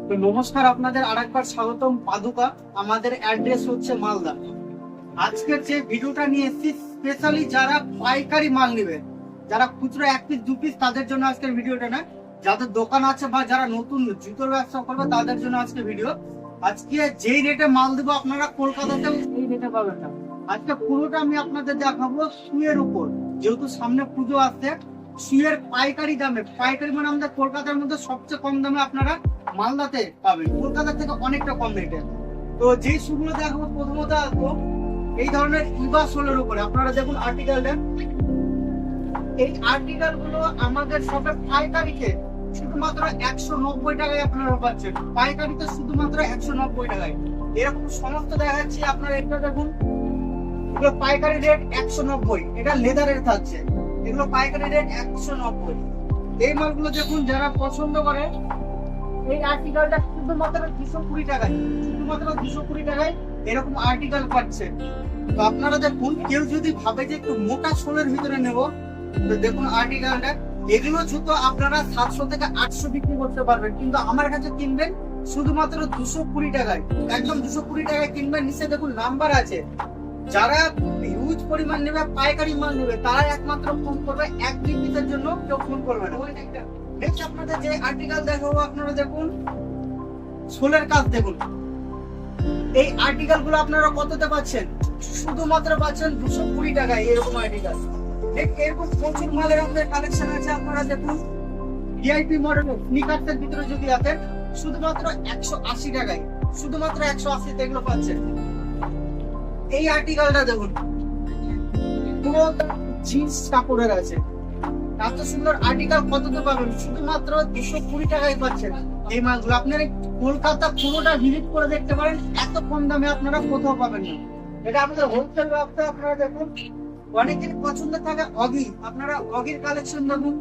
তো নমস্কার, আপনাদের আরেকবার স্বাগতম পাদুকা। আমাদের অ্যাড্রেস হচ্ছে মালদা। আজকের যে ভিডিওটা নিয়ে এসেছি স্পেশালি যারা পাইকারি মাল নেবে, যারা খুচরো 1 পিস 2 পিস তাদের জন্য আজকের ভিডিওটা না, যাদের দোকান আছে বা যারা নতুন জুতোর ব্যবসা করবে তাদের জন্য আজকে ভিডিও। আজকে যেই রেটে মাল দেবো আপনারা কলকাতাতেও এই রেটে পাবেন না। আজকে পুরোটা আমি আপনাদের দেখাবো শুয়ের উপর, যেহেতু সামনে পুজো আসছে। শুয়ের পাইকারি দামে, পাইকারি মানে আমাদের কলকাতার মধ্যে সবচেয়ে কম দামে আপনারা মালদাতে পাবেন, কলকাতা থেকে অনেকটা কম রেটে। তো যে শুগুলো দেখাবো প্রথমত আসবো এই ধরনের ইবা সোলের উপরে। আপনারা দেখুন আর্টিকেলটা, এই আর্টিকেল গুলো আমাদের সবে পাইকারিতে শুধুমাত্র 190 টাকায় আপনারা পাচ্ছেন। পাইকারিতে শুধুমাত্র 190 টাকায় এরকম সমস্ত দেখাচ্ছি। আপনারা এটা দেখুন, এগুলো পাইকারি রেট 190, এটা লেদারের থাকছে। এগুলো পাইকারি রেট 190। এই মালগুলো দেখুন, যারা পছন্দ করে এই আর্টিকেলটা শুধুমাত্র 220 টাকায়, শুধুমাত্র 220 টাকায় এরকম আর্টিকেল পাচ্ছে। তো আপনারা দেখুন, কেউ যদি ভাবে যে একটু মোটা সোলের ভিতরে নেব, তো দেখুন আর্টিকেলটা। এগুলো জুতো আপনারা 700 থেকে 800 বিক্রি করতে পারবেন, কিন্তু আমার কাছে কিনবেন শুধুমাত্র 220 টাকায়, একদম 220 টাকায় কিনবেন। নিচে দেখুন নাম্বার আছে। যারা হিউজ পরিমাণ নেবে, পাইকারি মাল নেবে, তারা একমাত্র ফোন করবে, 1 পিসের জন্য কেউ ফোন করবে না। নেক্সট আপনাদের যে আর্টিকেল দেখাবো, আপনারা দেখুন সোলের কাজ দেখুন। এই আর্টিকেল গুলো আপনারা কততে পাচ্ছেন? শুধুমাত্র পাচ্ছেন 220 টাকায় এরকম আর্টিকেল। এরকম প্রচুর মালের আমাদের কালেকশন আছে। আপনারা দেখুন ভিআইপি মডেল স্নিকার্স এর ভিতরে যদি আসেন শুধুমাত্র 180 টাকায়, শুধুমাত্র 180 তে এগুলো পাচ্ছেন। এই আর্টিকেলটা দেখুন, পুরো জিন্স কাপড়ের আছে। এত সুন্দর আর্টিকেল কততে পাবেন? শুধুমাত্র 220 টাকায় পাচ্ছেন এই মালগুলো। আপনারা কলকাতা পুরোটা ভিজিট করে দেখতে পারেন, এত কম দামে আপনারা কোথাও পাবেন না। এটা আমাদের হোলসেল ব্যবসা। আপনারা দেখুন, অনেকের পছন্দ থাকে অগি, আপনারা অগির কালেকশন দেখুন।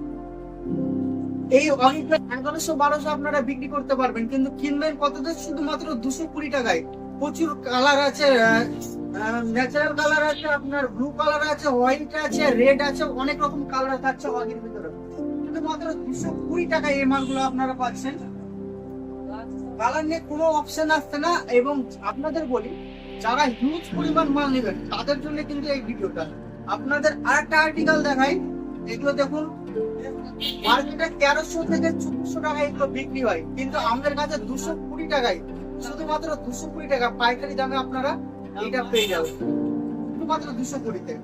এই অগিটা 1100-1200 আপনারা বিক্রি করতে পারবেন, কিন্তু কিনবেন কততে? শুধুমাত্র 220 টাকায়। প্রচুর কালার আছে, ন্যাচারাল কালার আছে, আপনার ব্লু কালার আছে, হোয়াইট আছে, রেড আছে, অনেক রকম কালার থাকছে অগির ভিতরে। শুধুমাত্র 220 টাকায় এই মালগুলো আপনারা পাচ্ছেন। কালার নিয়ে কোনো অপশন আসছে না। এবং আপনাদের বলি, যারা হিউজ পরিমাণ মাল নেবেন তাদের জন্য কিন্তু এই ভিডিওটা। আপনাদের আরেকটা আর্টিকেল দেখাই। এগুলো দেখুন, মার্কেটে 1300 থেকে 1400 টাকায় এগুলো বিক্রি হয়, কিন্তু আমাদের কাছে 220 টাকায়, শুধুমাত্র 220 টাকা পাইকারি দামে আপনারা এটা পেয়ে যাবেন, শুধুমাত্র 220 তে।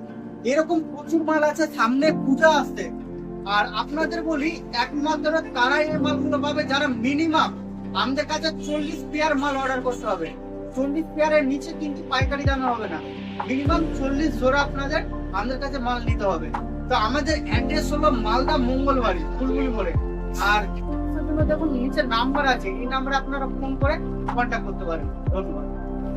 এরকম প্রচুর মাল আছে, সামনে পূজা আসছে। আর আপনাদের বলি, একমাত্র তারাই এই মালগুলো পাবে যারা মিনিমাম আমাদের কাছে 40 পেয়ার মাল অর্ডার করতে হবে। 40 পেয়ারের নিচে কিন্তু পাইকারি দামে হবে না, মিনিমাম 40 জোড়া আপনাদের আমাদের কাছে মাল নিতে হবে। তো আমাদের অ্যাড্রেস হলো মালদা মঙ্গলবাড়ি ফুলগুলি মোড়ে। আর দেখুন নিচে নাম্বার আছে, এই নাম্বারে আপনারা ফোন করে কন্ট্যাক্ট করতে পারেন। ধন্যবাদ।